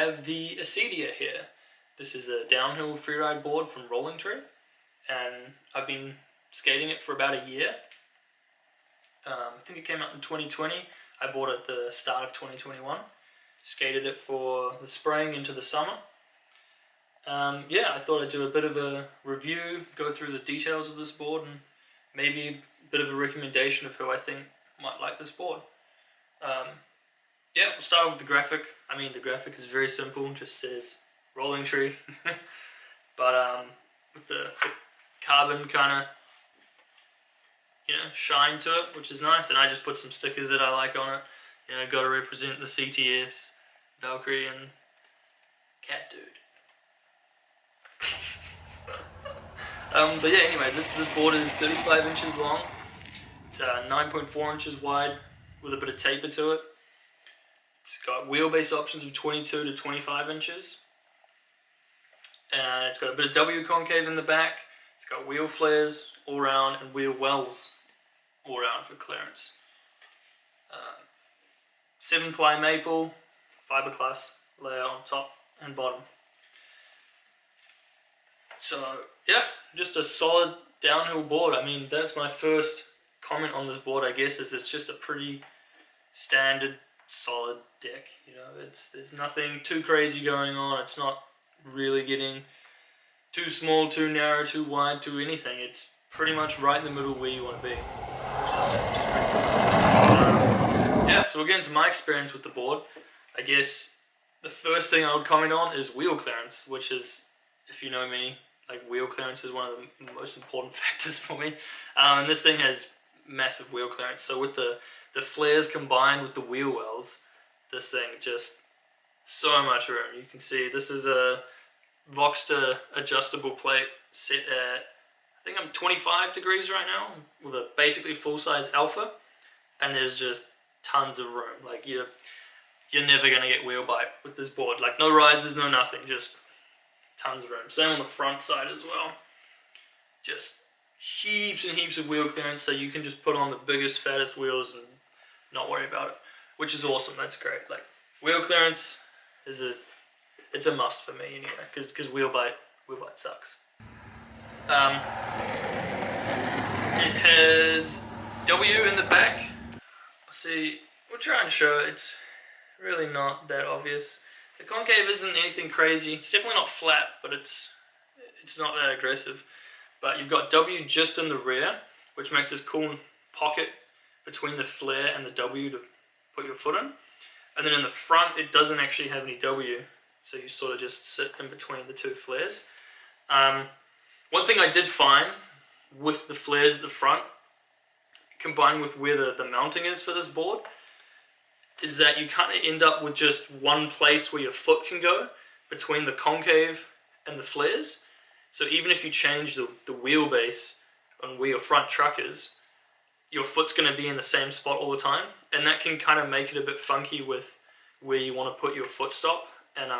have the Acedia here. This is a downhill freeride board from Rolling Tree, and I've been skating it for about a year. I think it came out in 2020. I bought it at the start of 2021. Skated it for the spring into the summer. Yeah, I thought I'd do a bit of a review, go through the details of this board, and maybe a bit of a recommendation of who I think might like this board. Yeah, we'll start off with the graphic. I mean, the graphic is very simple, just says Rolling Tree. But with the carbon kind of, shine to it, which is nice. And I just put some stickers that I like on it. Got to represent the CTS, Valkyrie, and Cat Dude. But yeah, anyway, this board is 35 inches long. It's 9.4 inches wide with a bit of taper to it. It's got wheelbase options of 22 to 25 inches. And it's got a bit of W concave in the back. It's got wheel flares all around and wheel wells all around for clearance. 7-ply maple, fiberglass layer on top and bottom. So yeah, just a solid downhill board. I mean, that's my first comment on this board, I guess, is it's just a pretty standard, solid deck. There's nothing too crazy going on. It's not really getting too small, too narrow, too wide, too anything. It's pretty much right in the middle where you want to be. Yeah, so we'll get into my experience with the board. I guess the first thing I would comment on is wheel clearance, which is, if you know me, like wheel clearance is one of the most important factors for me. And this thing has massive wheel clearance. So with the flares combined with the wheel wells, this thing just so much room. You can see this is a Voxter adjustable plate set at, I think I'm 25 degrees right now with a basically full-size alpha, and there's just tons of room. Like you're never gonna get wheel bite with this board. Like no rises, no nothing, just tons of room. Same on the front side as well. Just heaps and heaps of wheel clearance, so you can just put on the biggest, fattest wheels and not worry about it, which is awesome. That's great. Like wheel clearance is it's a must for me anyway, because wheel bite sucks. It has W in the back. See, we'll try and show it. It's really not that obvious. The concave isn't anything crazy. It's definitely not flat, but it's not that aggressive. But you've got W just in the rear, which makes this cool pocket between the flare and the W to put your foot in. And then in the front, it doesn't actually have any W, so you sort of just sit in between the two flares. One thing I did find with the flares at the front, combined with where the mounting is for this board, is that you kind of end up with just one place where your foot can go between the concave and the flares. So even if you change the wheelbase on where your front truck is, your foot's going to be in the same spot all the time, and that can kind of make it a bit funky with where you want to put your foot stop. And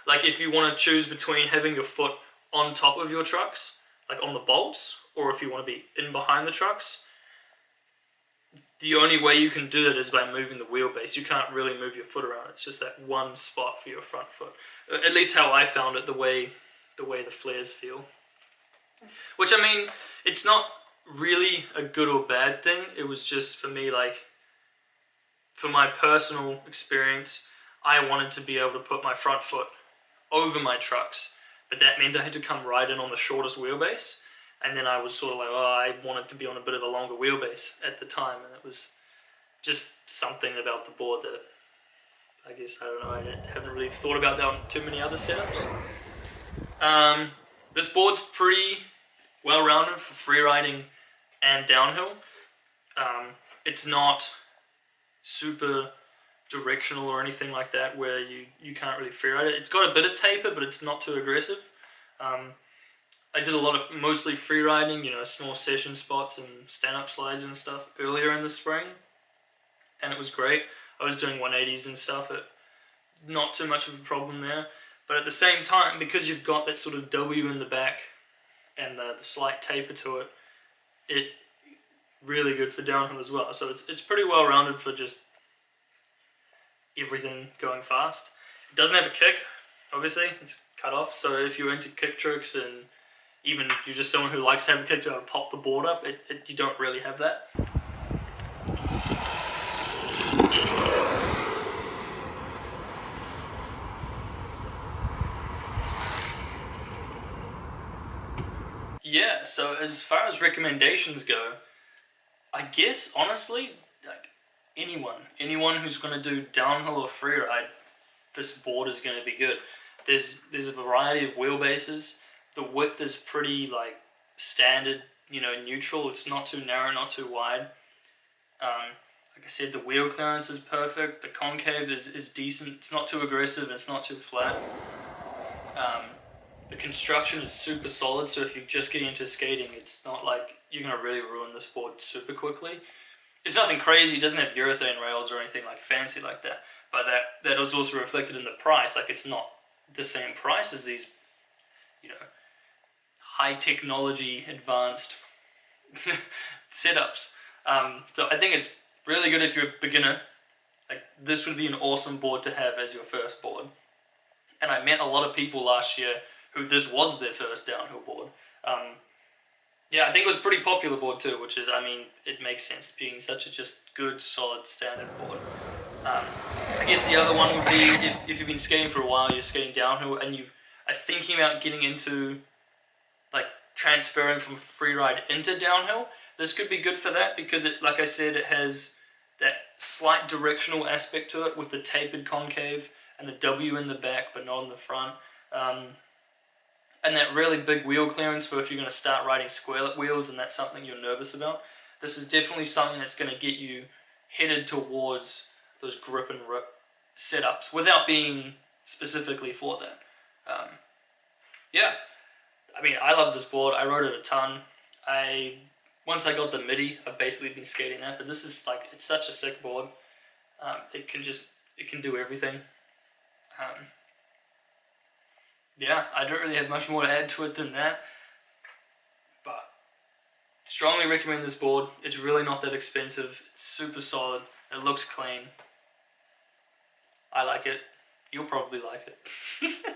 like if you want to choose between having your foot on top of your trucks, like on the bolts, or if you want to be in behind the trucks, the only way you can do it is by moving the wheelbase. You can't really move your foot around. It's just that one spot for your front foot. At least how I found it, the way the flares feel. Which, I mean, it's not really a good or bad thing. It was just for me, like, for my personal experience, I wanted to be able to put my front foot over my trucks, but that meant I had to come right in on the shortest wheelbase. And then I was sort of like, I wanted to be on a bit of a longer wheelbase at the time, and it was just something about the board that I guess, I don't know, I haven't really thought about that on too many other setups. This board's pretty well-rounded for freeriding and downhill. It's not super directional or anything like that where you can't really freeride it. It's got a bit of taper, but it's not too aggressive. I did a lot of mostly freeriding, small session spots and stand-up slides and stuff earlier in the spring, and it was great. I was doing 180s and stuff, not too much of a problem there. But at the same time, because you've got that sort of W in the back and the slight taper to it, it really good for downhill as well. So it's pretty well rounded for just everything going fast. It doesn't have a kick, obviously, it's cut off, so if you're into kick tricks and even you're just someone who likes to have a kick to pop the board up, you don't really have that. Yeah, so as far as recommendations go, I guess honestly, like anyone who's going to do downhill or freeride, this board is going to be good. There's a variety of wheelbases. The width is pretty like standard, neutral. It's not too narrow, not too wide. Like I said, the wheel clearance is perfect. The concave is decent. It's not too aggressive. It's not too flat. The construction is super solid, so if you're just getting into skating, it's not like you're going to really ruin this board super quickly. It's nothing crazy. It doesn't have urethane rails or anything like fancy like that. But that is also reflected in the price. Like, it's not the same price as these, high technology advanced setups. So I think it's really good if you're a beginner. Like, this would be an awesome board to have as your first board. And I met a lot of people last year who this was their first downhill board. Yeah, I think it was a pretty popular board too, which is, it makes sense being such a just good, solid, standard board. I guess the other one would be if you've been skating for a while, you're skating downhill, and you are thinking about getting into, like, transferring from freeride into downhill. This could be good for that because like I said, it has that slight directional aspect to it with the tapered concave and the W in the back but not in the front. And that really big wheel clearance for if you're going to start riding square wheels and that's something you're nervous about. This is definitely something that's going to get you headed towards those grip and rip setups without being specifically for that. Yeah, I love this board. I rode it a ton. Once I got the MIDI, I've basically been skating that, but this is it's such a sick board. It can do everything. Yeah, I don't really have much more to add to it than that. But strongly recommend this board. It's really not that expensive. It's super solid. It looks clean. I like it. You'll probably like it.